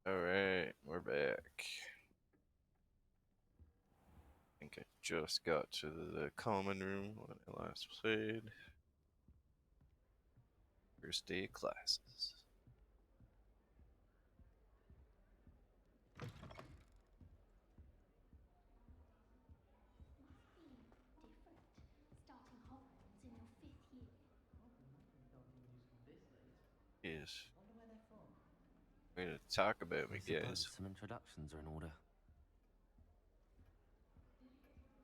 Alright, we're back. I think I just got to the common room when I last played. First day of classes. Starting Hogwarts in your 5th year. Yes. Way to talk about me, I suppose guys. some introductions are in order.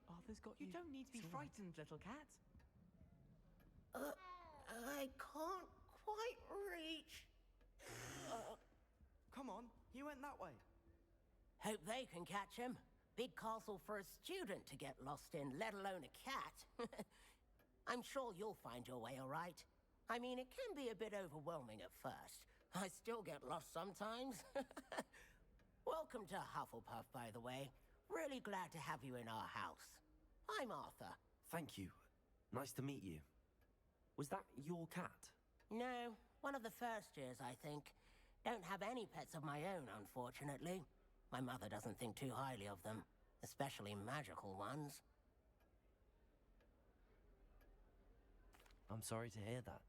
Arthur's got You don't need to be It's all right. frightened, little cat. I can't quite reach. Come on, he went that way. Hope they can catch him. Big castle for a student to get lost in, let alone a cat. I'm sure you'll find your way all right. I mean, it can be a bit overwhelming at first. I still get lost sometimes. Welcome to Hufflepuff, by the way. Really glad to have you in our house. I'm Arthur. Thank you. Nice to meet you. Was that your cat? No, one of the first years, I think. Don't have any pets of my own, unfortunately. My mother doesn't think too highly of them, especially magical ones. I'm sorry to hear that.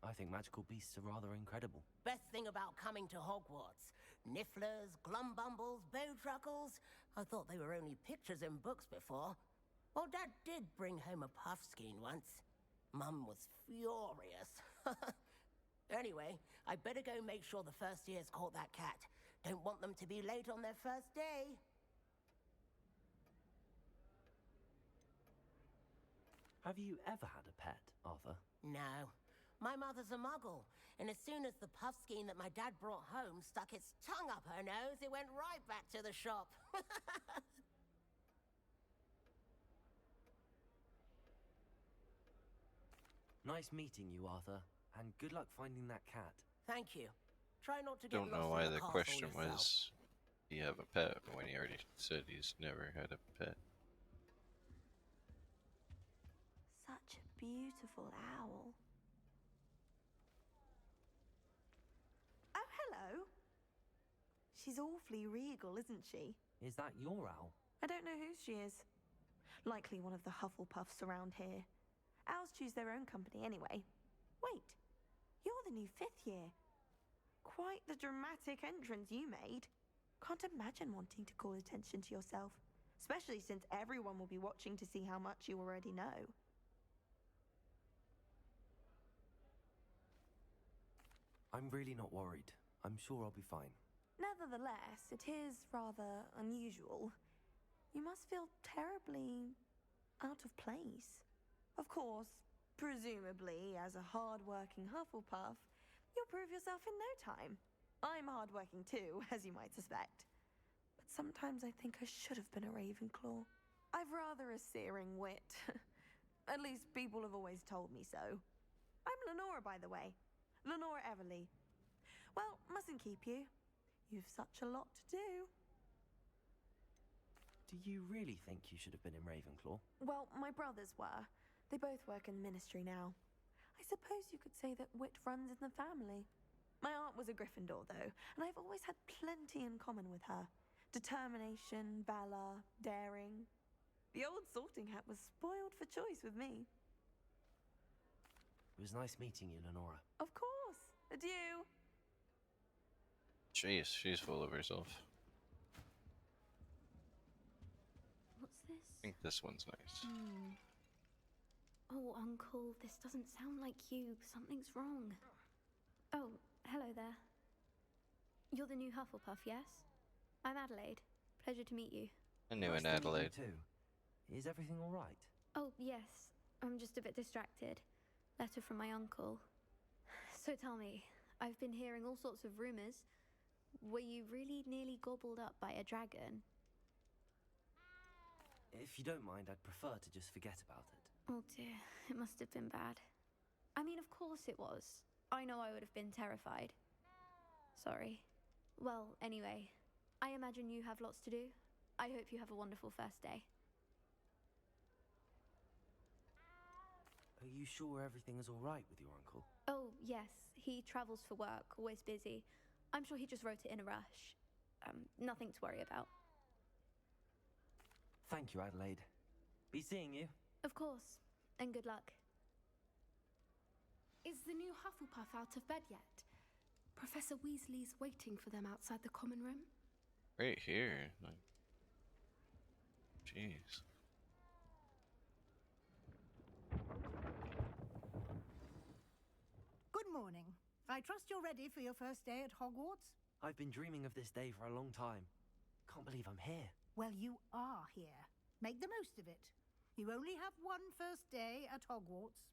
I think magical beasts are rather incredible. Best thing about coming to Hogwarts. Nifflers, glumbumbles, bowtruckles. I thought they were only pictures in books before. Well, Dad did bring home a puffskein once. Mum was furious. Anyway, I better go make sure the first years caught that cat. Don't want them to be late on their first day. Have you ever had a pet, Arthur? No. My mother's a muggle, and as soon as the puffskein that my dad brought home stuck its tongue up her nose, it went right back to the shop. Nice meeting you, Arthur. And good luck finding that cat. Thank you. Try not to get Don't lost know in why the the castle question yourself. was, do you have a pet, when he already said he's never had a pet. Such a beautiful owl. Oh, hello. She's awfully regal, isn't she? Is that your owl? I don't know who she is. Likely one of the Hufflepuffs around here. Owls choose their own company anyway. Wait, you're the new 5th year. Quite the dramatic entrance you made. Can't imagine wanting to call attention to yourself, especially since everyone will be watching to see how much you already know. I'm really not worried. I'm sure I'll be fine. Nevertheless, it is rather unusual. You must feel terribly out of place. Of course, presumably, as a hard-working Hufflepuff, you'll prove yourself in no time. I'm hard-working too, as you might suspect. But sometimes I think I should have been a Ravenclaw. I've rather a searing wit. At least people have always told me so. I'm Lenora, by the way. Lenora Everly. Well, mustn't keep you. You've such a lot to do. Do you really think you should have been in Ravenclaw? Well, my brothers were. They both work in the ministry now. I suppose you could say that wit runs in the family. My aunt was a Gryffindor, though, and I've always had plenty in common with her. Determination, valor, daring. The old sorting hat was spoiled for choice with me. It was nice meeting you, Lenora. Of course. Adieu. Jeez, she's full of herself. What's this? I think this one's nice. Oh, Uncle, this doesn't sound like you. Something's wrong. Oh, hello there. You're the new Hufflepuff, yes? I'm Adelaide. Pleasure to meet you. I knew Nice in to meet you Adelaide. too. Is everything all right? Oh, yes. I'm just a bit distracted. Letter from my uncle. So tell me, I've been hearing all sorts of rumors. Were you really nearly gobbled up by a dragon? If you don't mind, I'd prefer to just forget about it. Oh dear, it must have been bad. I mean, of course it was. I know I would have been terrified. Sorry. Well, anyway, I imagine you have lots to do. I hope you have a wonderful first day. Are you sure everything is all right with your uncle? Oh, yes, he travels for work, always busy. I'm sure he just wrote it in a rush. Nothing to worry about. Thank you, Adelaide. Be seeing you. Of course. And good luck. Is the new Hufflepuff out of bed yet? Professor Weasley's waiting for them outside the common room. Right here. Like, jeez. Good morning. I trust you're ready for your first day at Hogwarts? I've been dreaming of this day for a long time. Can't believe I'm here. Well, you are here. Make the most of it. You only have one first day at Hogwarts.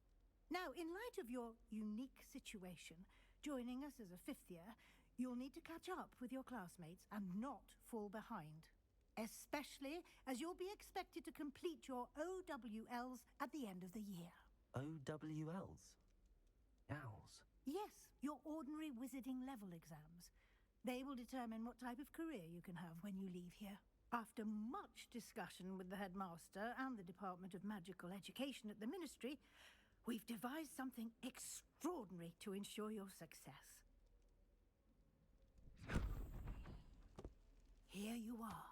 Now, in light of your unique situation, joining us as a fifth year, you'll need to catch up with your classmates and not fall behind. Especially as you'll be expected to complete your OWLs at the end of the year. OWLs? Owls? Yes, your ordinary wizarding level exams. They will determine what type of career you can have when you leave here. After much discussion with the headmaster and the Department of Magical Education at the Ministry, we've devised something extraordinary to ensure your success. Here you are.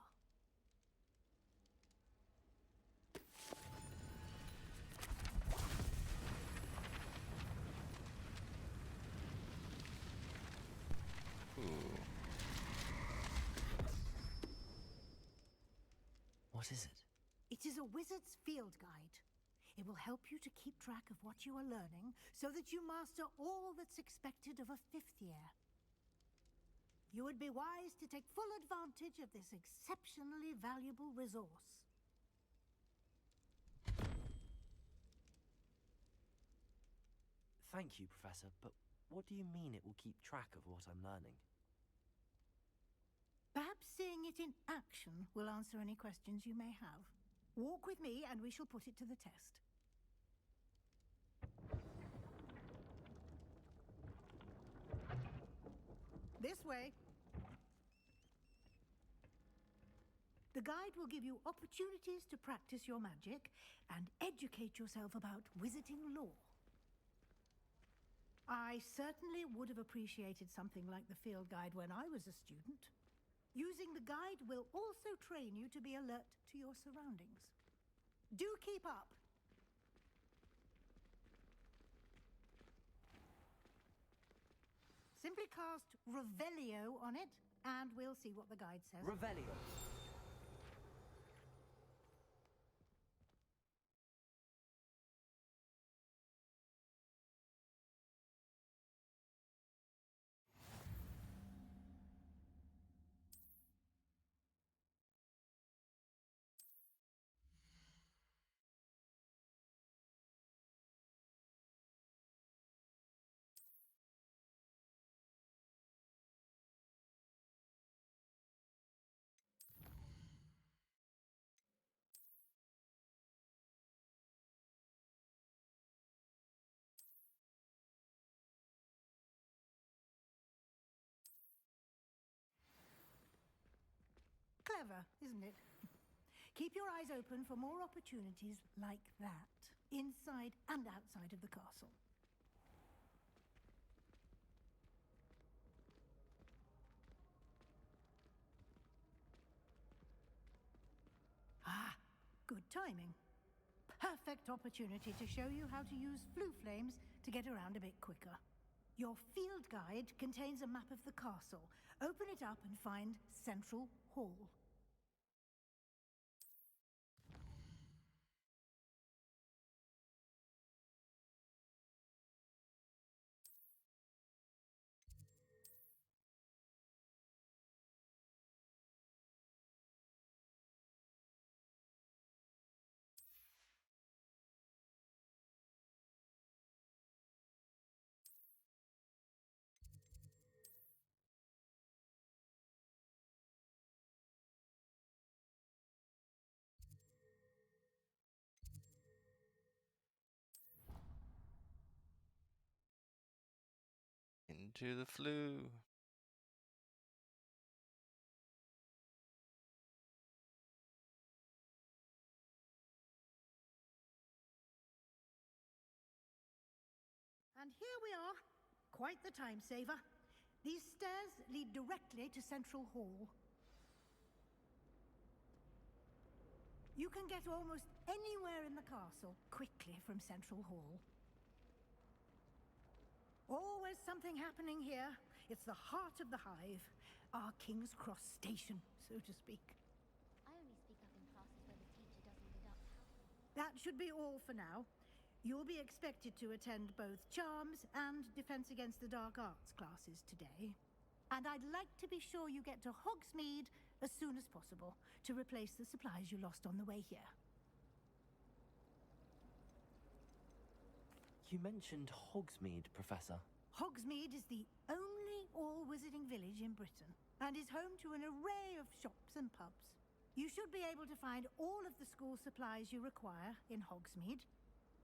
Ooh. What is it? It is a wizard's field guide. It will help you to keep track of what you are learning so that you master all that's expected of a fifth year. You would be wise to take full advantage of this exceptionally valuable resource. Thank you, Professor, but what do you mean it will keep track of what I'm learning? Perhaps seeing it in action will answer any questions you may have. Walk with me and we shall put it to the test. This way. The guide will give you opportunities to practice your magic and educate yourself about wizarding lore. I certainly would have appreciated something like the field guide when I was a student. Using the guide will also train you to be alert to your surroundings. Do keep up. Simply cast Revelio on it, and we'll see what the guide says. Revelio. Clever, isn't it? Keep your eyes open for more opportunities like that, inside and outside of the castle. Ah, good timing. Perfect opportunity to show you how to use flue flames to get around a bit quicker. Your field guide contains a map of the castle. Open it up and find Central Hall. Into the flue. And here we are. Quite the time saver. These stairs lead directly to Central Hall. You can get almost anywhere in the castle quickly from Central Hall. Always something happening here. It's the heart of the hive. Our King's Cross station, so to speak. I only speak up in classes where the teacher doesn't deduct help. That should be all for now. You'll be expected to attend both Charms and Defense Against the Dark Arts classes today. And I'd like to be sure you get to Hogsmeade as soon as possible to replace the supplies you lost on the way here. You mentioned Hogsmeade, Professor. Hogsmeade is the only all-wizarding village in Britain and is home to an array of shops and pubs. You should be able to find all of the school supplies you require in Hogsmeade.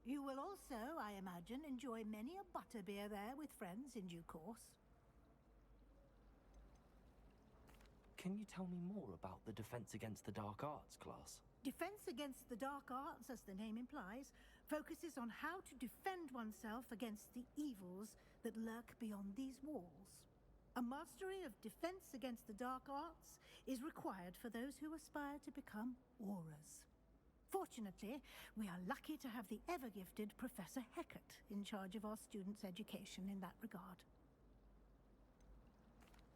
You will also, I imagine, enjoy many a butterbeer there with friends in due course. Can you tell me more about the Defense Against the Dark Arts class? Defense Against the Dark Arts, as the name implies, focuses on how to defend oneself against the evils that lurk beyond these walls. A mastery of Defense Against the Dark Arts is required for those who aspire to become auras. Fortunately, we are lucky to have the ever-gifted Professor Hecat in charge of our students' education in that regard.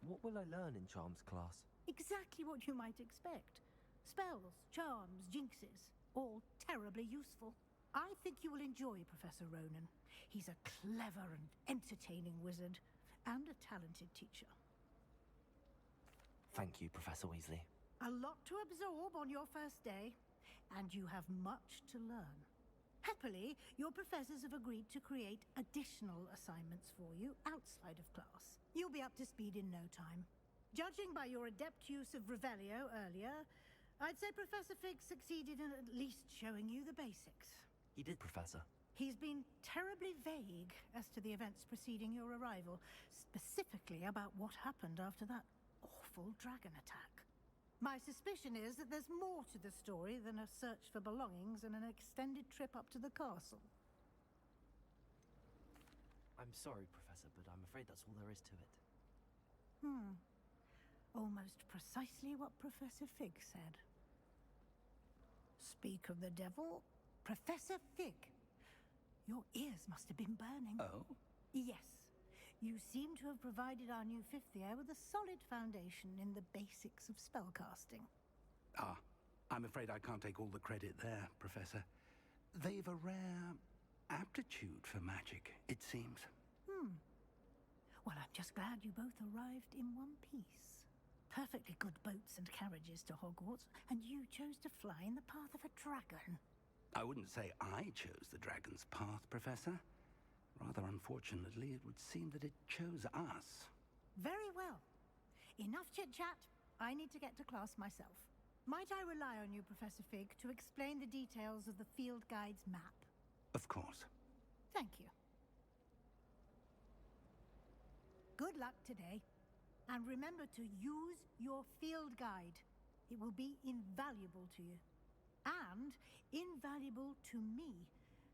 What will I learn in Charms class? Exactly what you might expect. Spells, charms, jinxes, all terribly useful. I think you will enjoy Professor Ronan. He's a clever and entertaining wizard, and a talented teacher. Thank you, Professor Weasley. A lot to absorb on your first day, and you have much to learn. Happily, your professors have agreed to create additional assignments for you outside of class. You'll be up to speed in no time. Judging by your adept use of Revelio earlier, I'd say Professor Fig succeeded in at least showing you the basics. He did, Professor. He's been terribly vague as to the events preceding your arrival, specifically about what happened after that awful dragon attack. My suspicion is that there's more to the story than a search for belongings and an extended trip up to the castle. I'm sorry, Professor, but I'm afraid that's all there is to it. Almost precisely what Professor Fig said. Speak of the devil, Professor Fig. Your ears must have been burning. Oh? Yes. You seem to have provided our new fifth year with a solid foundation in the basics of spellcasting. Ah, I'm afraid I can't take all the credit there, Professor. They've a rare aptitude for magic, it seems. Well, I'm just glad you both arrived in one piece. Perfectly good boats and carriages to Hogwarts, and you chose to fly in the path of a dragon. I wouldn't say I chose the dragon's path, Professor. Rather unfortunately, it would seem that it chose us. Very well. Enough chit-chat. I need to get to class myself. Might I rely on you, Professor Fig, to explain the details of the field guide's map? Of course. Thank you. Good luck today. And remember to use your field guide. It will be invaluable to you. And invaluable to me,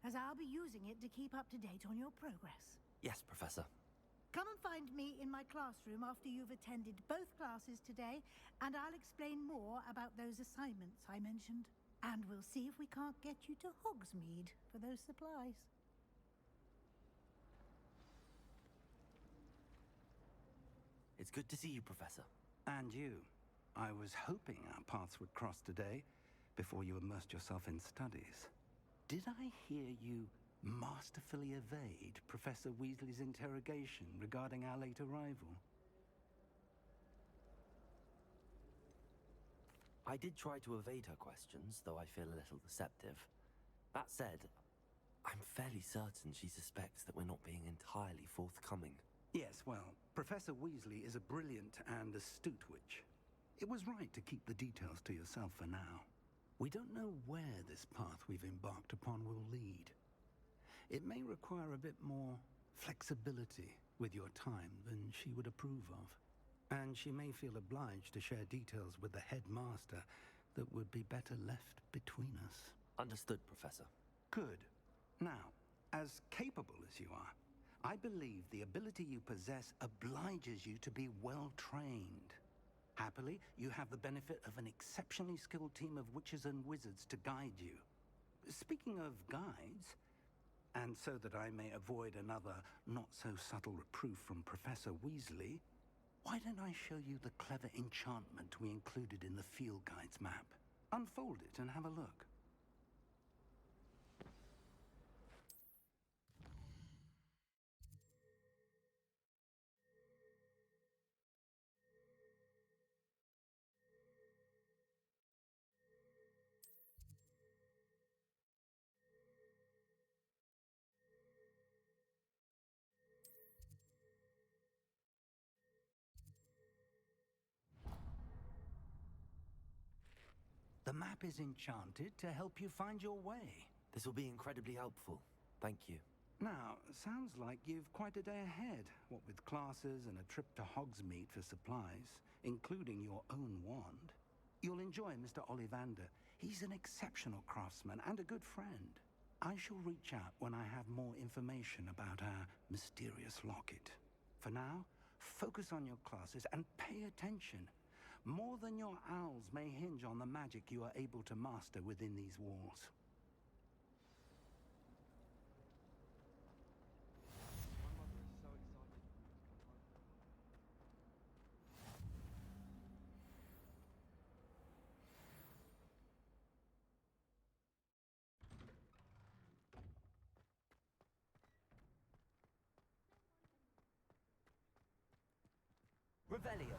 as I'll be using it to keep up to date on your progress. Yes, Professor. Come and find me in my classroom after you've attended both classes today, and I'll explain more about those assignments I mentioned. And we'll see if we can't get you to Hogsmeade for those supplies. It's good to see you, Professor. And you. I was hoping our paths would cross today, before you immersed yourself in studies. Did I hear you masterfully evade Professor Weasley's interrogation regarding our late arrival? I did try to evade her questions, though I feel a little deceptive. That said, I'm fairly certain she suspects that we're not being entirely forthcoming. Yes, well, Professor Weasley is a brilliant and astute witch. It was right to keep the details to yourself for now. We don't know where this path we've embarked upon will lead. It may require a bit more flexibility with your time than she would approve of. And she may feel obliged to share details with the headmaster that would be better left between us. Understood, Professor. Good. Now, as capable as you are, I believe the ability you possess obliges you to be well trained. Happily, you have the benefit of an exceptionally skilled team of witches and wizards to guide you. Speaking of guides, and so that I may avoid another not-so-subtle reproof from Professor Weasley, why don't I show you the clever enchantment we included in the field guide's map? Unfold it and have a look. The map is enchanted to help you find your way. This will be incredibly helpful. Thank you. Now, sounds like you've quite a day ahead, what with classes and a trip to Hogsmeade for supplies, including your own wand. You'll enjoy Mr. Ollivander. He's an exceptional craftsman and a good friend. I shall reach out when I have more information about our mysterious locket. For now, focus on your classes and pay attention. More than your owls may hinge on the magic you are able to master within these walls. Revelio.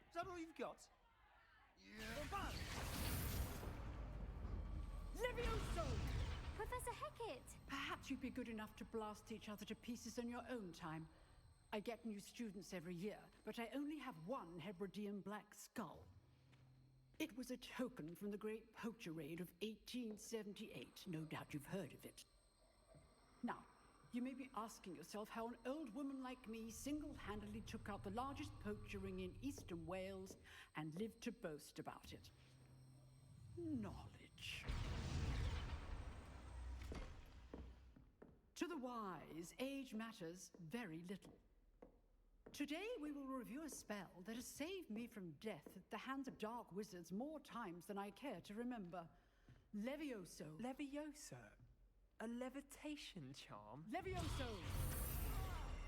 Is that all you've got? Levioso! Professor Hecat! Perhaps you'd be good enough to blast each other to pieces in your own time. I get new students every year, but I only have one Hebridean black skull. It was a token from the Great Poacher Raid of 1878. No doubt you've heard of it. Now, you may be asking yourself how an old woman like me single-handedly took out the largest poacher ring in eastern Wales and lived to boast about it. Knowledge. To the wise, age matters very little. Today we will review a spell that has saved me from death at the hands of dark wizards more times than I care to remember. Levioso. Leviosa? A levitation charm? Levioso!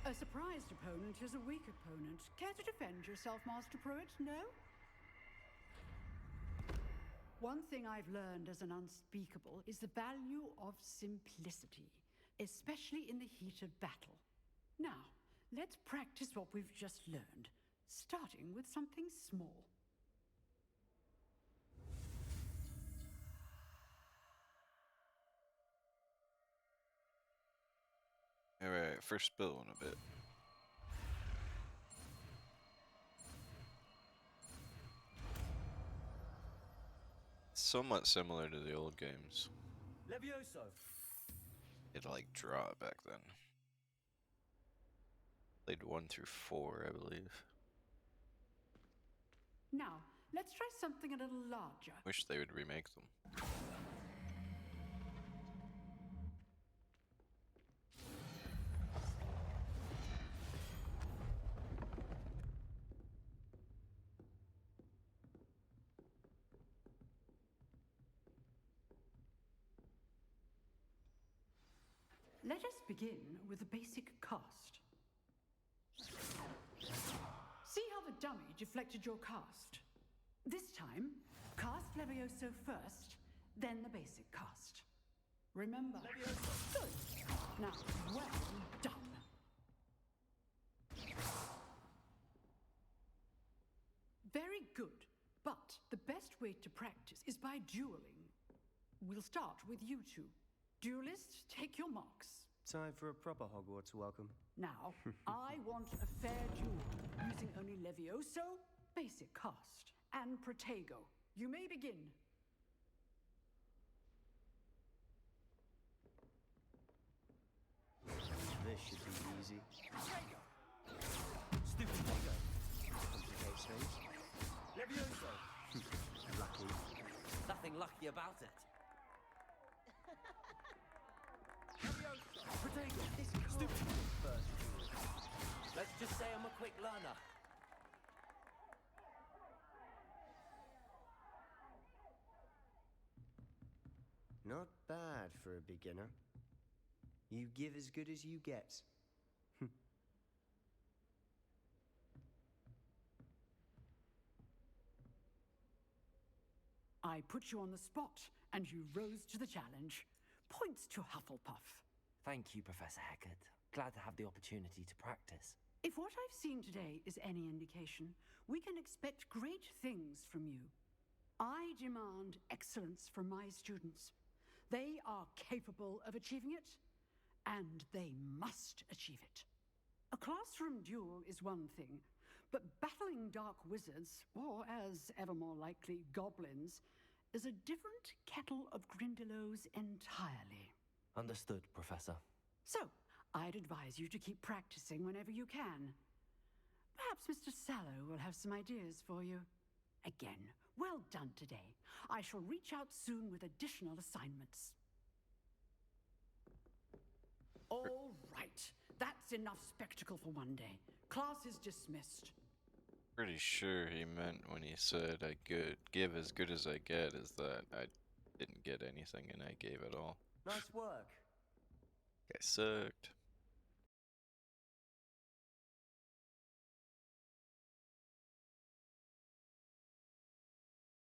A surprised opponent is a weak opponent. Care to defend yourself, Master Pruitt? No? One thing I've learned as an unspeakable is the value of simplicity, especially in the heat of battle. Now, let's practice what we've just learned, starting with something small. Alright, first spill in a bit. Somewhat similar to the old games. Levioso. It like draw it back then. Played 1 through 4, I believe. Now, let's try something a little larger. Wish they would remake them. Let us begin with the basic cast. See how the dummy deflected your cast? This time, cast Levioso first, then the basic cast. Remember? Levioso. Good. Now, well done. best way to practice is by dueling. We'll start with you two. Duelists, take your marks. Time for a proper Hogwarts welcome. Now, I want a fair duel, using only Levioso, basic cast, and Protego. You may begin. This should be easy. Stupid Lego. Complicates things. Levioso. Lucky. Nothing lucky about it. Protego. Stupid. First duel. Let's just say I'm a quick learner. Not bad for a beginner. You give as good as you get. I put you on the spot, and you rose to the challenge. Points to Hufflepuff. Thank you, Professor Hecat. Glad to have the opportunity to practice. If what I've seen today is any indication, we can expect great things from you. I demand excellence from my students. They are capable of achieving it, and they must achieve it. A classroom duel is one thing, but battling dark wizards, or as ever more likely, goblins, is a different kettle of Grindylows entirely. Understood, Professor. So, I'd advise you to keep practicing whenever you can. Perhaps Mr. Sallow will have some ideas for you. Again, well done today. I shall reach out soon with additional assignments. All right. That's enough spectacle for one day. Class is dismissed. Pretty sure he meant when he said I could give as good as I get is that I didn't get anything and I gave it all. Nice work. I sucked.